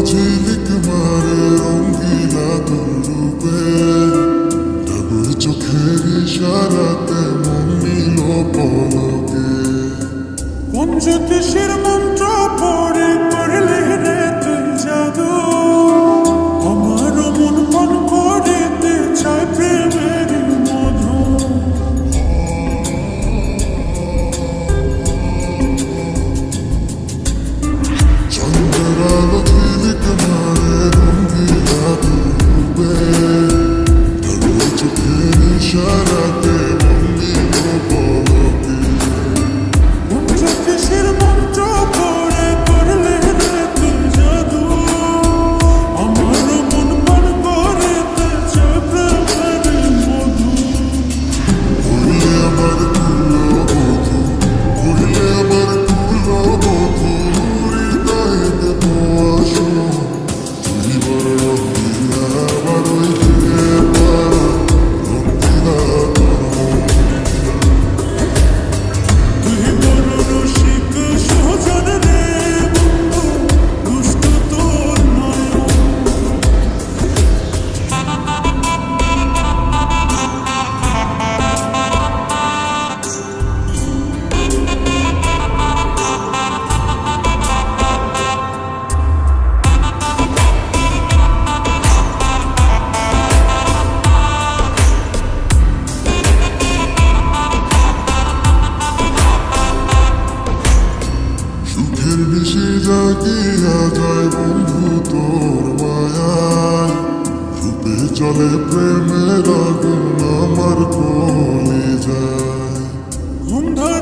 ঝিলিক মারে রঙ্গিলা তোর রূপে, ডাবর চোখের ইশারাতে মন নিল পলকে। কোন জ্যোতিষের মন্ত্র পড়ে করলে রে তুই জাদু, আমার মন পান করিতে চায় প্রেমের মধু। চন্দ্রের আলো ঝিলিক মারে রঙ্গিলা তোর রূপে, ডাবর চোখের ইশারাতে মন নিল পলকে। কোন জ্যোতিষের মন্ত্র পড়ে করলে রে তুই জাদু, আমার মন পান করিতে চায় প্রেমের মধু। ভুলে আমার কুলো বধু, ভুলে আমার কুলো বধু, হৃদয়ে দেব আসন। তুই বড় রঙ্গিলা আমার ওই দিকে পারা, রঙ্গিলা তোর মন। তুই বড় রসিক সুজন রে বন্ধু, দুষ্ট তোর নয়ন। সুখের নিশি জাগিয়া যায় বন্ধু তোর মায়ায়, রূপে চলে প্রেমের আগুন আমার কলিজায়। ঘুম ধরে